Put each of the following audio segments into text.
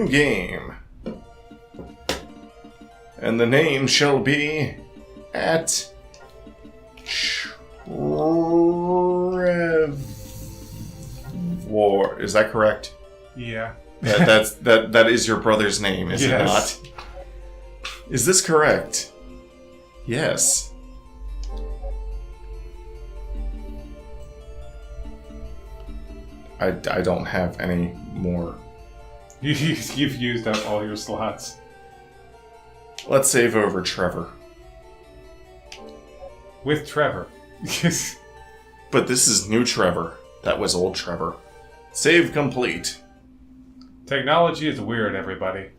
new game. And the name shall be at Trevor. Is that correct? Yeah. That is your brother's name, is it not? Is this correct? Yes. I don't have any more. You've used up all your slots. Let's save over Trevor. With Trevor. But this is new Trevor. That was old Trevor. Save complete. Technology is weird, everybody.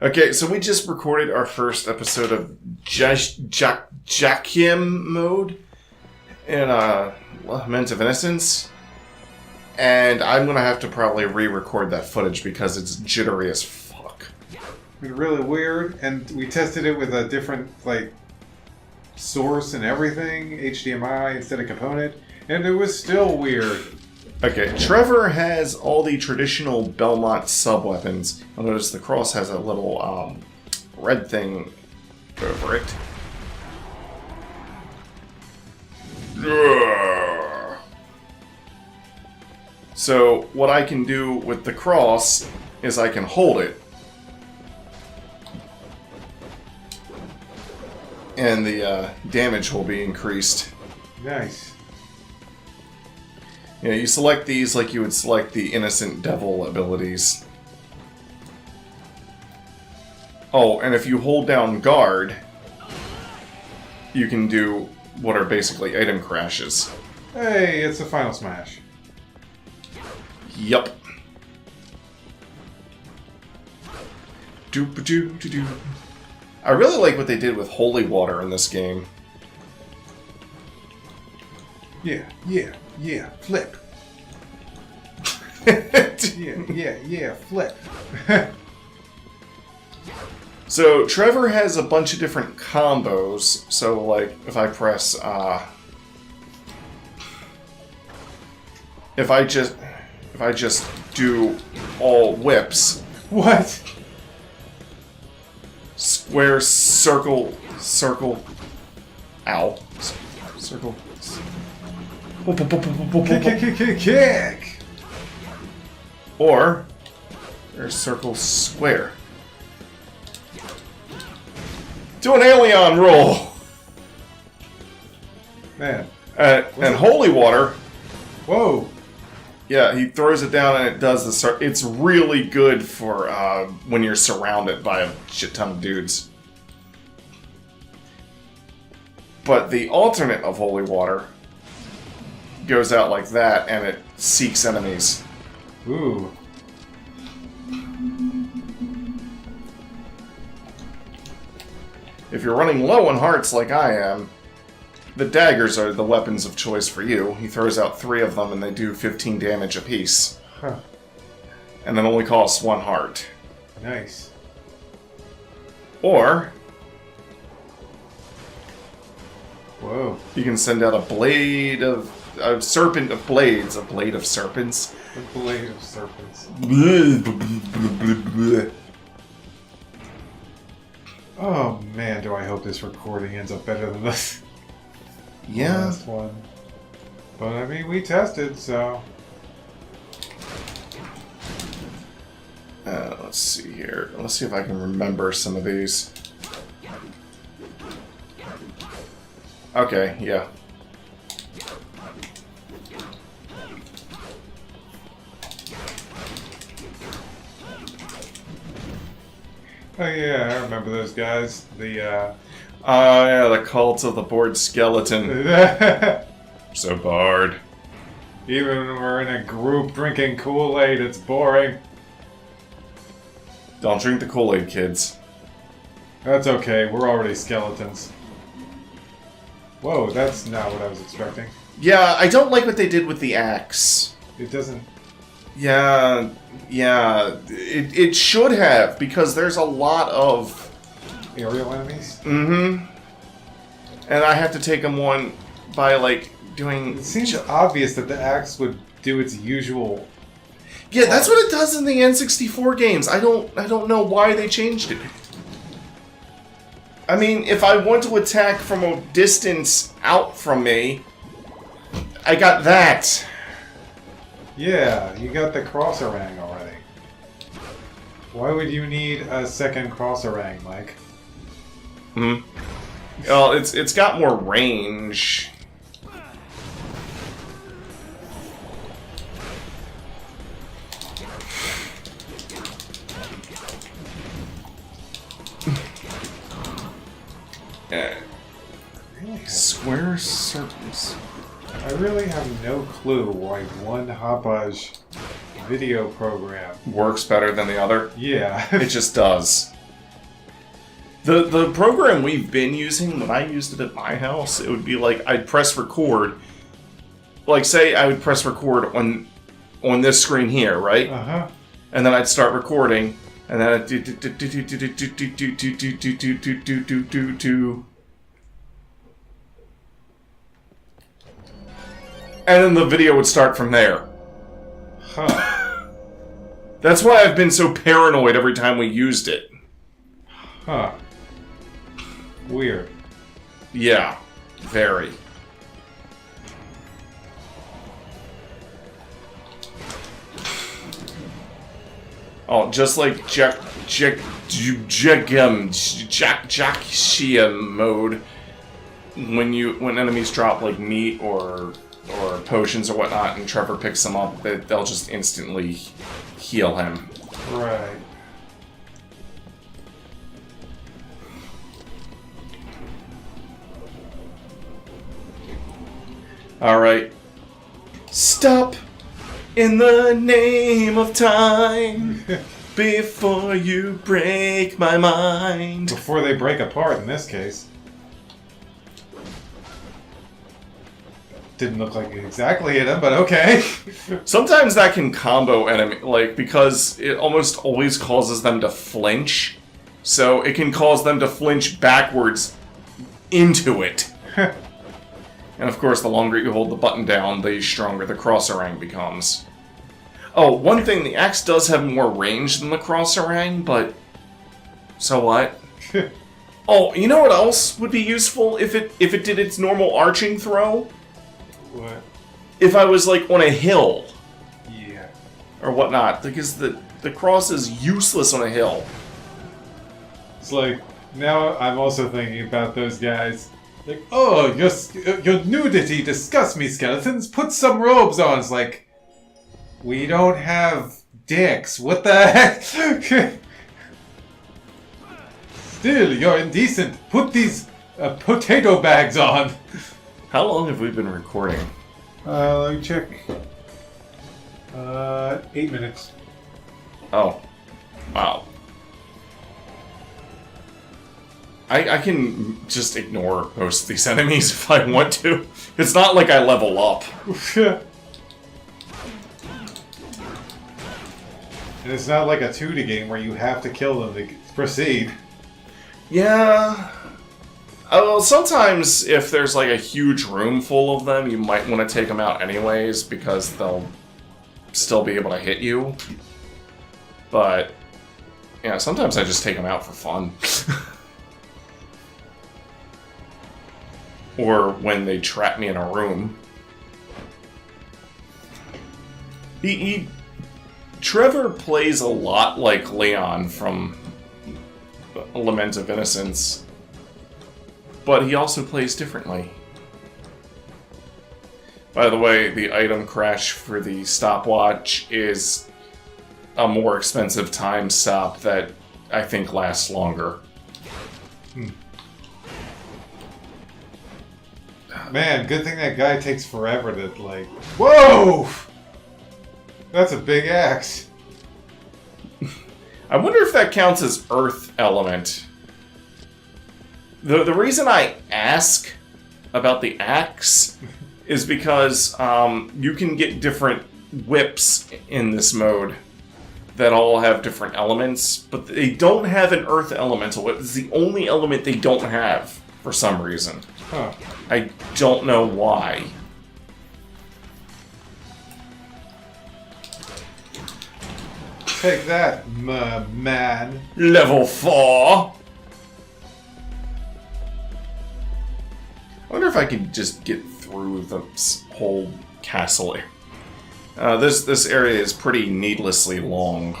Okay, so we just recorded our first episode of Jackiem mode in Lament of Innocence. And I'm going to have to probably re-record that footage because it's jittery as fuck. It's really weird, and we tested it with a different, source and everything, HDMI instead of component, and it was still weird. Okay, Trevor has all the traditional Belmont sub-weapons. You'll notice the cross has a little red thing over it. Ugh. So, what I can do with the cross is I can hold it. And the damage will be increased. Nice. Yeah, you select these like you would select the Innocent Devil abilities. Oh, and if you hold down guard, you can do what are basically item crashes. Hey, it's a final smash. Yup. Doop-a-doo-doo-doo. I really like what they did with holy water in this game. Yeah, flip. yeah, flip. So, Trevor has a bunch of different combos. So, if I press, if I just do all whips. What? Square, circle. Ow. Circle. Kick! Or, there's circle, square. Do an alien roll! Man. And holy water. Whoa! Yeah, he throws it down and it does the... It's really good for when you're surrounded by a shit ton of dudes. But the alternate of holy water goes out like that and it seeks enemies. Ooh. If you're running low on hearts like I am, the daggers are the weapons of choice for you. He throws out 3 of them and they do 15 damage apiece. Huh. And it only costs 1 heart. Nice. Or... Whoa. you can send out a blade of... a serpent of blades. A blade of serpents. A blade of serpents. Oh man, do I hope this recording ends up better than this. Yeah. Last one. But I mean, we tested, so... Let's see here. Let's see if I can remember some of these. Okay, yeah. Oh yeah, I remember those guys. Yeah, the cult of the bored skeleton. So bored. Even when we're in a group drinking Kool-Aid, it's boring. Don't drink the Kool-Aid, kids. That's okay, we're already skeletons. Whoa, that's not what I was expecting. Yeah, I don't like what they did with the axe. It doesn't... Yeah, it should have, because there's a lot of... aerial enemies? Mm-hmm. And I have to take them one by, doing... It seems obvious that the axe would do its usual... Yeah, that's what it does in the N64 games. I don't know why they changed it. I mean, if I want to attack from a distance out from me, I got that. Yeah, you got the cross-orang already. Why would you need a second cross-orang, Mike? Well, it's got more range. Square circles. I really have no clue why one Hopage video program Works better than the other. Yeah. It just does. The program we've been using, when I used it at my house, it would be like I'd press record. Like, say I would press record on this screen here, right? Uh-huh. And then I'd start recording, and then I'd and then the video would start from there. Huh. That's why I've been so paranoid every time we used it. Huh. Weird. Yeah, very. Oh, just like Jackshia mode, when enemies drop like meat or potions or whatnot, and Trevor picks them up, they'll just instantly heal him. Right. Alright. Stop in the name of time before you break my mind. Before they break apart in this case. Didn't look like it exactly hit him, but okay. Sometimes that can combo enemy, like, because it almost always causes them to flinch. So it can cause them to flinch backwards into it. And of course, the longer you hold the button down, the stronger the cross-orang becomes. Oh, one thing, the axe does have more range than the cross-orang, but so what? Oh, you know what else would be useful if it did its normal arching throw? What? If I was, like, on a hill. Yeah. Or whatnot, because the cross is useless on a hill. It's like, now I'm also thinking about those guys. Like, oh, your nudity disgusts me, skeletons. Put some robes on. It's like, we don't have dicks. What the heck? Still, you're indecent. Put these potato bags on. How long have we been recording? Let me check. 8 minutes. Oh. Wow. I can just ignore most of these enemies if I want to. It's not like I level up. And it's not like a 2D game where you have to kill them to proceed. Yeah. Well, sometimes if there's like a huge room full of them, you might want to take them out anyways because they'll still be able to hit you. But, yeah, sometimes I just take them out for fun. Or when they trap me in a room. Trevor plays a lot like Leon from Lament of Innocence. But he also plays differently. By the way, the item crash for the stopwatch is a more expensive time stop that I think lasts longer. Man, good thing that guy takes forever to, like... Whoa! That's a big axe. I wonder if that counts as Earth element. The reason I ask about the axe is because you can get different whips in this mode that all have different elements, but they don't have an Earth elemental whip. It's the only element they don't have for some reason. Huh. I don't know why. Take that, man. Level 4. I wonder if I can just get through the whole castle. This area is pretty needlessly long.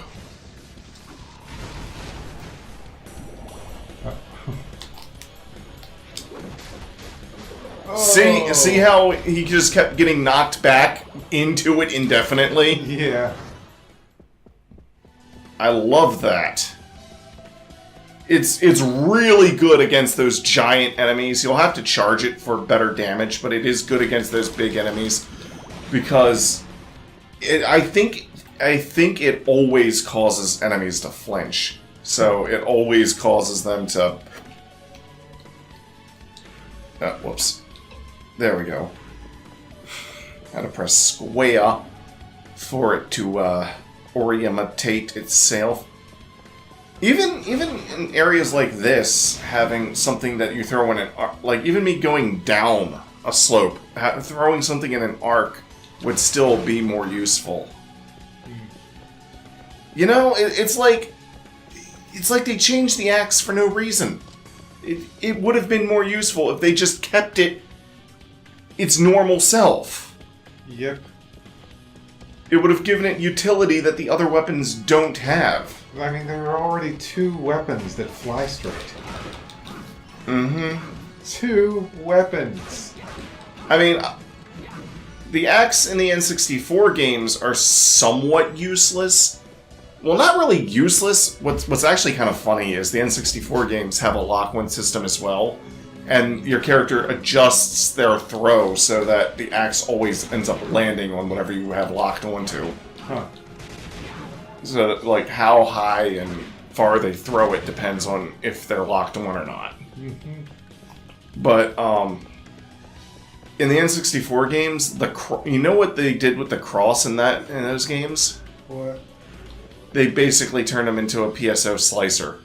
Oh. See how he just kept getting knocked back into it indefinitely? Yeah. I love that. It's really good against those giant enemies. You'll have to charge it for better damage, but it is good against those big enemies because I think it always causes enemies to flinch. So it always causes them to. Whoops. There we go. Had to press square for it to orientate itself. Even in areas like this, having something that you throw in an arc, like even me going down a slope, throwing something in an arc would still be more useful. You know, it's like they changed the axe for no reason. It would have been more useful if they just kept it its normal self. Yep. It would have given it utility that the other weapons don't have. I mean, there are already 2 weapons that fly straight. Mm-hmm. 2 weapons. I mean, the axe in the N64 games are somewhat useless. Well, not really useless. What's actually kind of funny is the N64 games have a lock-on system as well, and your character adjusts their throw so that the axe always ends up landing on whatever you have locked onto. Huh. So, like, how high and far they throw it depends on if they're locked on or not. Mm-hmm. But, in the N64 games, you know what they did with the cross in those games? What? They basically turned them into a PSO slicer.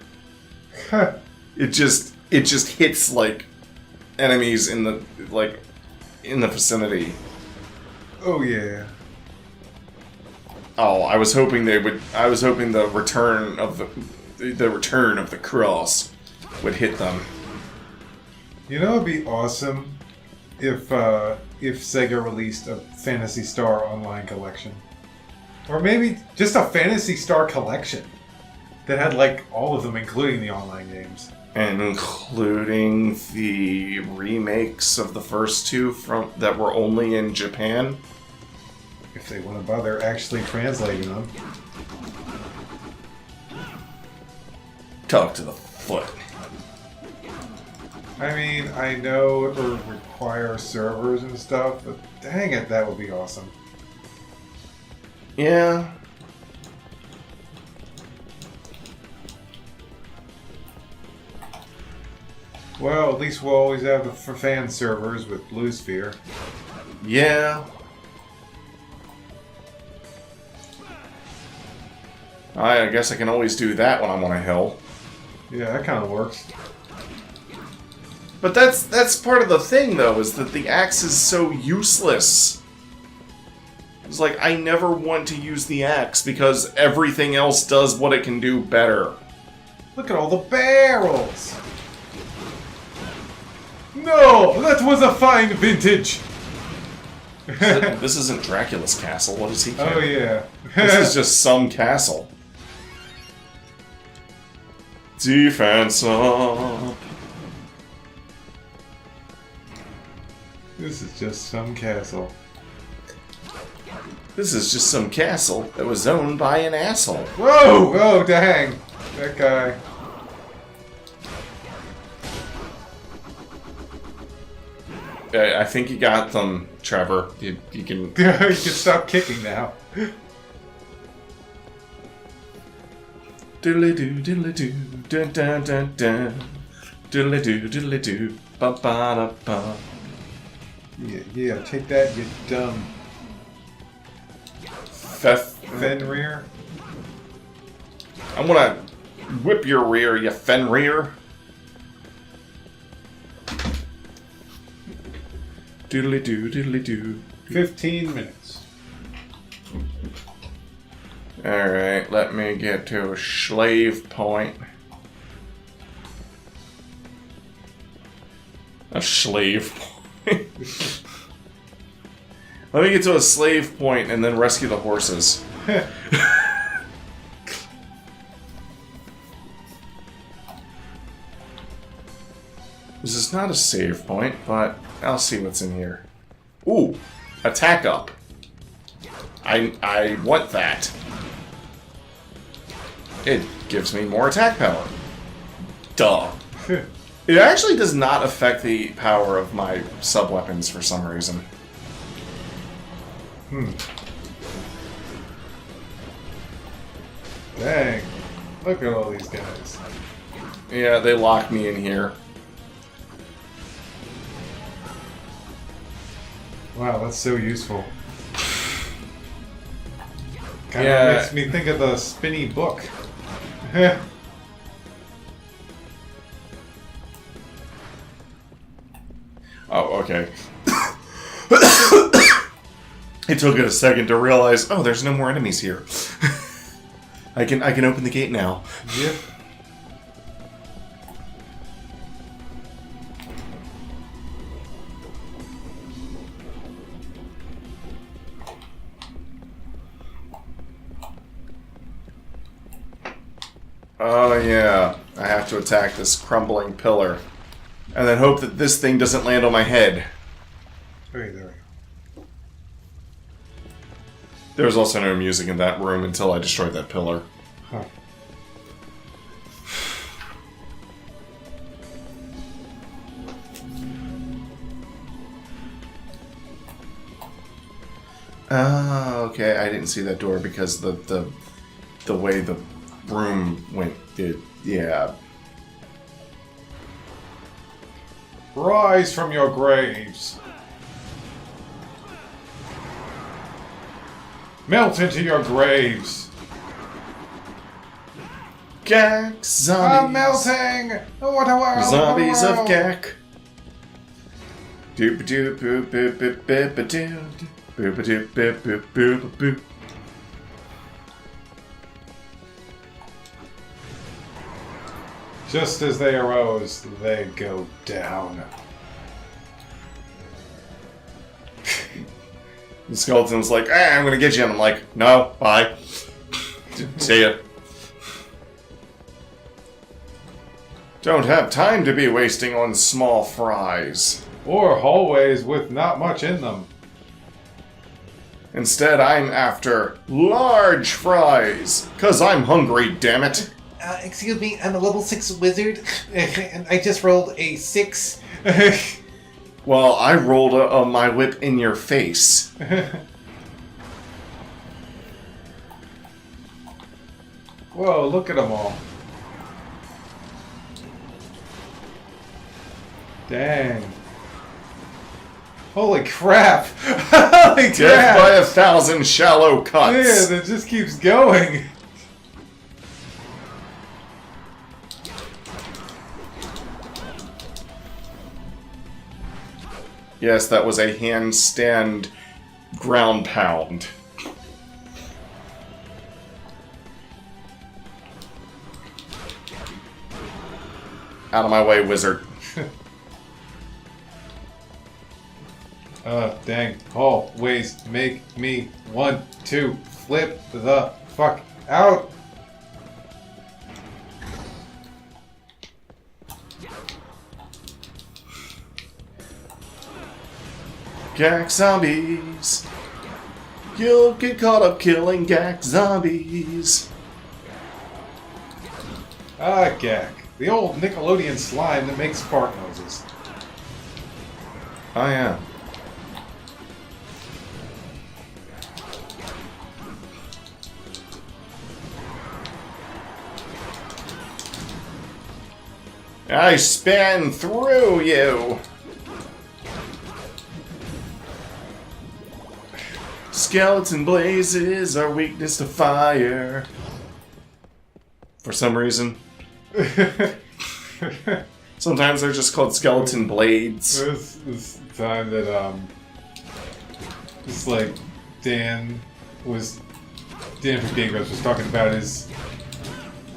It just hits, like, enemies in the vicinity. Oh, yeah. Oh, I was hoping the return of the cross would hit them. You know, it'd be awesome if Sega released a Phantasy Star Online collection, or maybe just a Phantasy Star collection that had like all of them, including the online games, and including the remakes of the first 2 that were only in Japan. if they want to bother actually translating them. Talk to the foot. I mean, I know it would require servers and stuff, but dang it, that would be awesome. Yeah. Well, at least we'll always have the fan servers with Blue Sphere. Yeah. I guess I can always do that when I'm on a hill. Yeah, that kind of works. But that's part of the thing, though, is that the axe is so useless. It's like, I never want to use the axe because everything else does what it can do better. Look at all the barrels! No! That was a fine vintage! This isn't Dracula's castle. What does he care? Oh, yeah. This is just some castle. Defense up. This is just some castle. This is just some castle that was owned by an asshole. Whoa! Oh, dang! That guy. I think you got them, Trevor. You can... You can stop kicking now. Diddly-doo, diddly-doo, dun-dun-dun-dun. Diddly-doo, diddly-doo, ba-ba-da-ba. Yeah, take that, you dumb Fenrir. I'm gonna whip your rear, you Fenrir. Diddly-doo, diddly-doo. 15 minutes. Alright, let me get to a slave point. A slave point. Let me get to a slave point and then rescue the horses. This is not a save point, but I'll see what's in here. Ooh, attack up. I want that. It gives me more attack power. Duh. It actually does not affect the power of my sub-weapons for some reason. Dang. Look at all these guys. Yeah, they lock me in here. Wow, that's so useful. Kind of makes me think of the spinny book. Oh, okay. It took it a second to realize, oh, there's no more enemies here. I can open the gate now. Yep. Oh yeah, I have to attack this crumbling pillar. And then hope that this thing doesn't land on my head. There we go. There was also no music in that room until I destroyed that pillar. Huh. Oh, okay. I didn't see that door because the way the room went. Yeah. Rise from your graves. Melt into your graves. Gak zombies. I'm melting. What a world. Zombies of Gak. Doop doop boop boop boop boop boop boop boop boop boop boop boop. Just as they arose, they go down. The skeleton's like, I'm gonna get you. And I'm like, no, bye. See ya. Don't have time to be wasting on small fries. Or hallways with not much in them. Instead, I'm after large fries. 'Cause I'm hungry, damn it. Excuse me, I'm a level 6 wizard, and I just rolled a 6. Well, I rolled my whip in your face. Whoa, look at them all. Dang. Holy crap! Holy Death crap! by 1,000 shallow cuts. Man, it just keeps going. Yes, that was a handstand ground pound. Out of my way, wizard. Dang. Always make me want to flip the fuck out. Gak zombies. You'll get caught up killing Gak zombies. Ah, Gak. The old Nickelodeon slime that makes fart noises. Oh, yeah. I span through you. Skeleton blazes are weakness to fire. For some reason. Sometimes they're just called skeleton blades. This time that, it's like Dan was Dan from Game Grumps was talking about his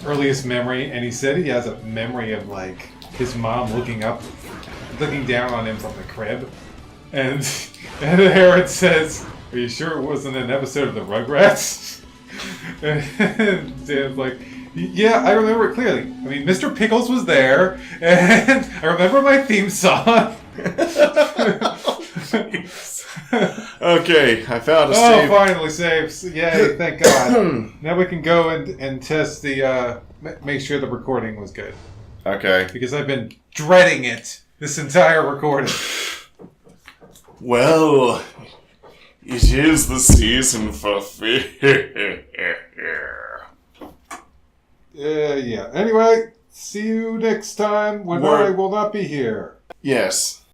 earliest memory, and he said he has a memory of like his mom looking down on him from the crib, and Aaron says, "Are you sure it wasn't an episode of the Rugrats?" And Dan's like, "Yeah, I remember it clearly. I mean, Mr. Pickles was there, and I remember my theme song." Okay, I found a Oh, save. finally saves. Yay, thank God. Now we can go and test the, make sure the recording was good. Okay. Because I've been dreading it this entire recording. Well, it is the season for fear. Yeah. Anyway, see you next time when Word. I will not be here. Yes.